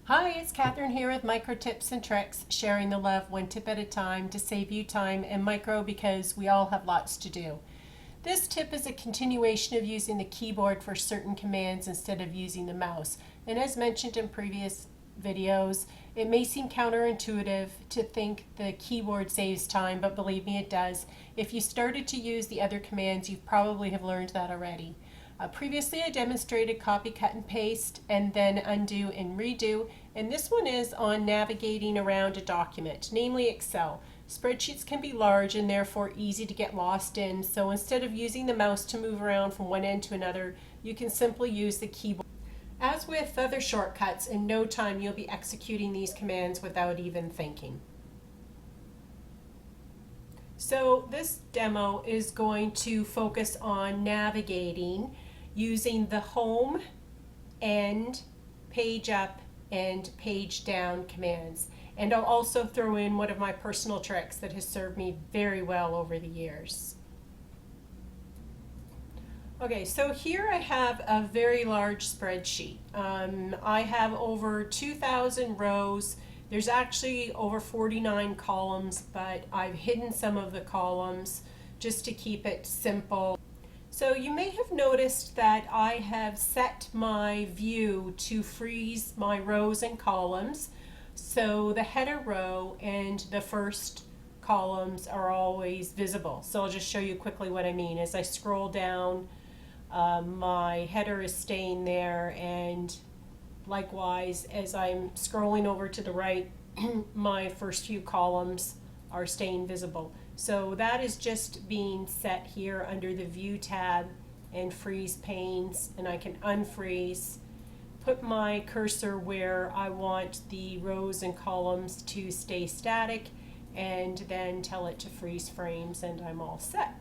Hi, it's Catherine here with Micro Tips and Tricks, sharing the love one tip at a time to save you time and micro because we all have lots to do. This tip is a continuation of using the keyboard for certain commands instead of using the mouse. And as mentioned in previous videos, it may seem counterintuitive to think the keyboard saves time, but believe me, it does. If you started to use the other commands, you probably have learned that already. Previously I demonstrated copy, cut, and paste, and then undo and redo, and this one is on navigating around a document, namely Excel. Spreadsheets can be large and therefore easy to get lost in, so instead of using the mouse to move around from one end to another, you can simply use the keyboard. As with other shortcuts, in no time you'll be executing these commands without even thinking. So this demo is going to focus on navigating using the home, end, page up, and page down commands. And I'll also throw in one of my personal tricks that has served me very well over the years. Okay, so here I have a very large spreadsheet. I have over 2,000 rows. There's actually over 49 columns, but I've hidden some of the columns just to keep it simple. So you may have noticed that I have set my view to freeze my rows and columns. So the header row and the first columns are always visible. So I'll just show you quickly what I mean. As I scroll down, my header is staying there, and likewise, as I'm scrolling over to the right, my first few columns are staying visible. So that is just being set here under the View tab and Freeze Panes, and I can unfreeze, put my cursor where I want the rows and columns to stay static, and then tell it to freeze frames, and I'm all set.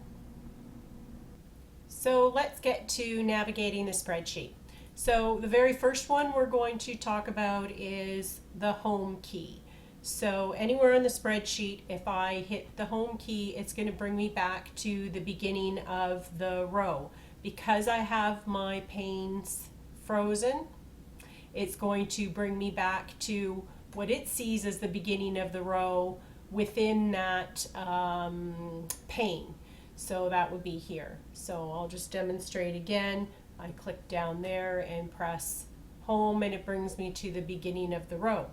So let's get to navigating the spreadsheet. So the very first one we're going to talk about is the home key. So anywhere on the spreadsheet, if I hit the home key, it's going to bring me back to the beginning of the row. Because I have my panes frozen, it's going to bring me back to what it sees as the beginning of the row within that pane. So that would be here. So I'll just demonstrate again. I click down there and press home, and it brings me to the beginning of the row.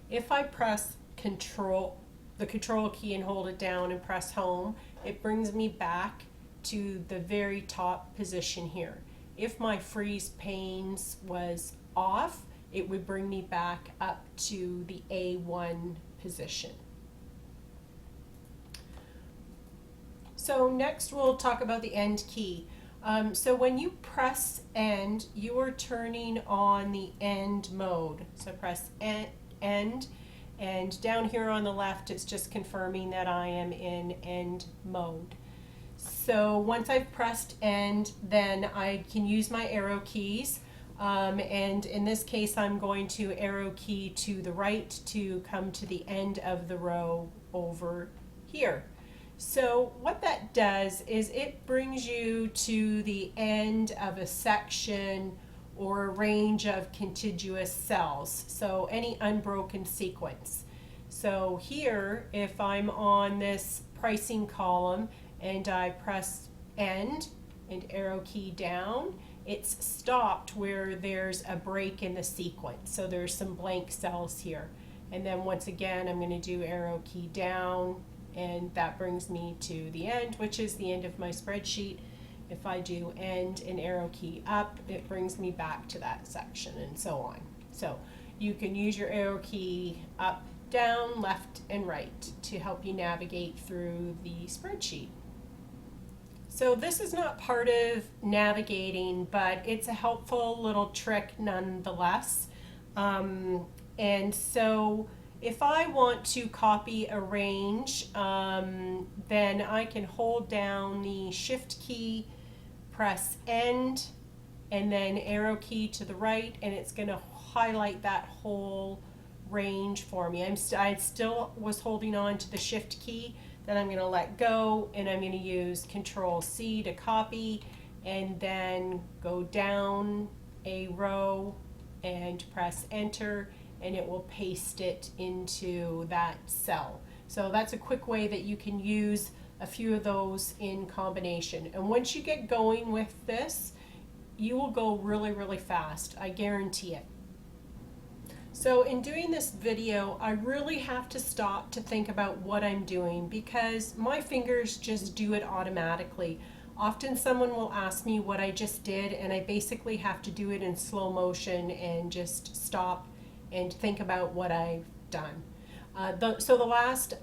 If I press the control key and hold it down and press home, it brings me back to the very top position here. If my freeze panes was off, it would bring me back up to the A1 position. So next we'll talk about the end key. So when you press end, you are turning on the end mode. So press end, and down here on the left it's just confirming that I am in end mode. So once I've pressed end, then I can use my arrow keys, and in this case I'm going to arrow key to the right to come to the end of the row over here. So what that does is it brings you to the end of a section or a range of contiguous cells, so any unbroken sequence. So here, if I'm on this pricing column and I press end and arrow key down, it's stopped where there's a break in the sequence. So there's some blank cells here. And then once again, I'm going to do arrow key down, and that brings me to the end, which is the end of my spreadsheet. If I do end and arrow key up, it brings me back to that section, and so on. So you can use your arrow key up, down, left, and right to help you navigate through the spreadsheet. So this is not part of navigating, but it's a helpful little trick nonetheless. And so if I want to copy a range, then I can hold down the shift key, press end, and then arrow key to the right, and it's going to highlight that whole range for me. I still was holding on to the shift key, then I'm going to let go, and I'm going to use Control C to copy, and then go down a row and press enter, and it will paste it into that cell. So that's a quick way that you can use a few of those in combination. And once you get going with this, you will go really, really fast. I guarantee it. So in doing this video, I really have to stop to think about what I'm doing because my fingers just do it automatically. Often someone will ask me what I just did, and I basically have to do it in slow motion and just stop and think about what I've done. So the last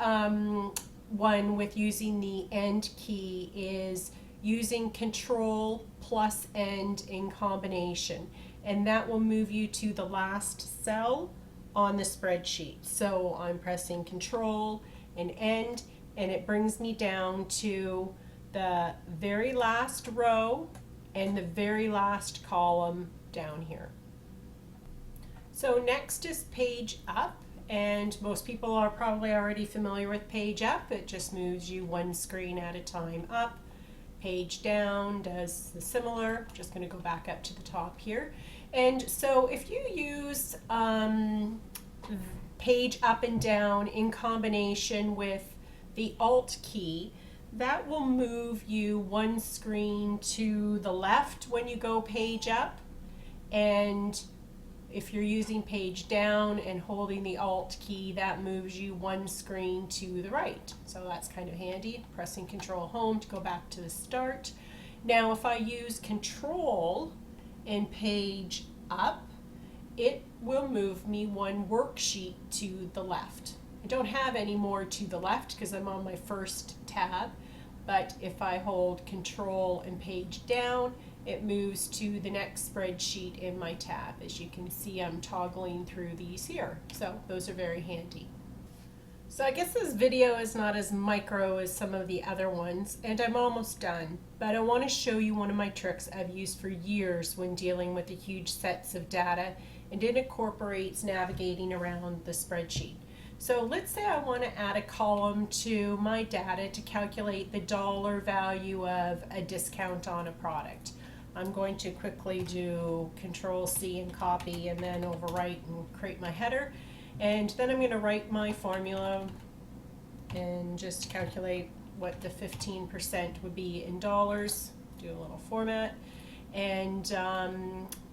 one with using the end key is using Control plus End in combination, and that will move you to the last cell on the spreadsheet. So I'm pressing Control and End, and it brings me down to the very last row and the very last column down here. So next is Page Up, and most people are probably already familiar with Page Up. It just moves you one screen at a time up. Page Down does the similar. Just going to go back up to the top here. And so if you use Page Up and Down in combination with the Alt key, that will move you one screen to the left when you go page up, and if you're using Page Down and holding the Alt key, that moves you one screen to the right. So that's kind of handy. Pressing Control Home to go back to the start. Now if I use Control and Page Up, it will move me one worksheet to the left. I don't have any more to the left because I'm on my first tab, but if I hold Control and Page Down, it moves to the next spreadsheet in my tab. As you can see, I'm toggling through these here, so those are very handy. So I guess this video is not as micro as some of the other ones, and I'm almost done, but I want to show you one of my tricks I've used for years when dealing with the huge sets of data, and it incorporates navigating around the spreadsheet. So let's say I want to add a column to my data to calculate the dollar value of a discount on a product. I'm going to quickly do Control C and copy and then overwrite and create my header. And then I'm going to write my formula and just calculate what the 15% would be in dollars. Do a little format. And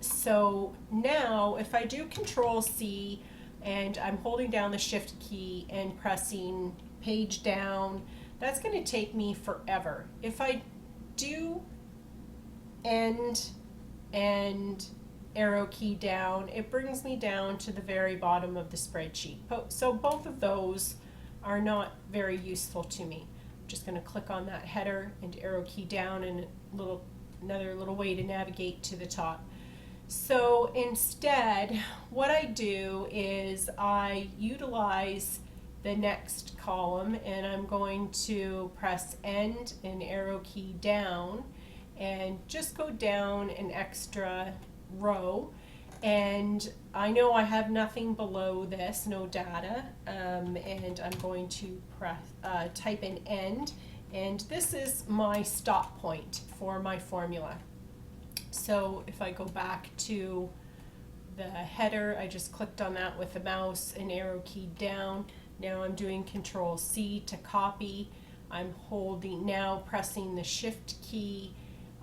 so now if I do Control C and I'm holding down the Shift key and pressing Page Down, that's going to take me forever. If I do End and arrow key down, it brings me down to the very bottom of the spreadsheet. So both of those are not very useful to me. I'm just going to click on that header and arrow key down, and another little way to navigate to the top. So instead, what I do is I utilize the next column, and I'm going to press End and arrow key down and just go down an extra row, and I know I have nothing below this, no data, and I'm going to type in End, and this is my stop point for my formula. So if I go back to the header, I just clicked on that with the mouse and arrow key down. Now I'm doing Control C to copy. I'm pressing the Shift key.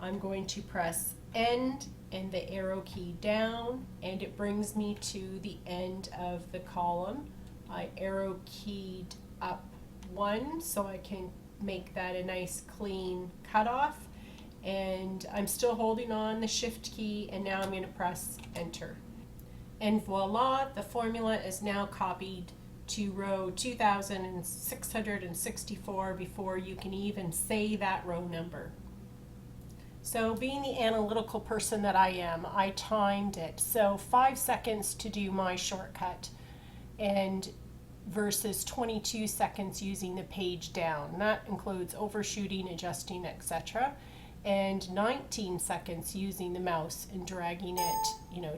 I'm going to press End and the arrow key down, and it brings me to the end of the column. I arrow keyed up one so I can make that a nice clean cutoff, and I'm still holding on the Shift key, and now I'm going to press Enter. And voila, the formula is now copied to row 2664 before you can even say that row number. So being the analytical person that I am, I timed it. So 5 seconds to do my shortcut, and versus 22 seconds using the Page Down. That includes overshooting, adjusting, etc. And 19 seconds using the mouse and dragging it,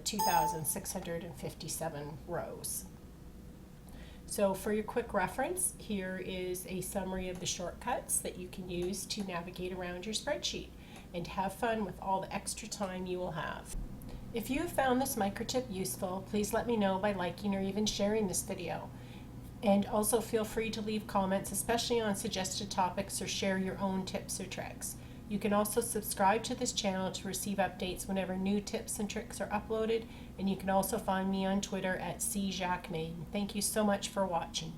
2,657 rows. So for your quick reference, here is a summary of the shortcuts that you can use to navigate around your spreadsheet, and have fun with all the extra time you will have. If you have found this micro tip useful, please let me know by liking or even sharing this video. And also feel free to leave comments, especially on suggested topics, or share your own tips or tricks. You can also subscribe to this channel to receive updates whenever new tips and tricks are uploaded, and you can also find me on Twitter at @cjacquemain. Thank you so much for watching.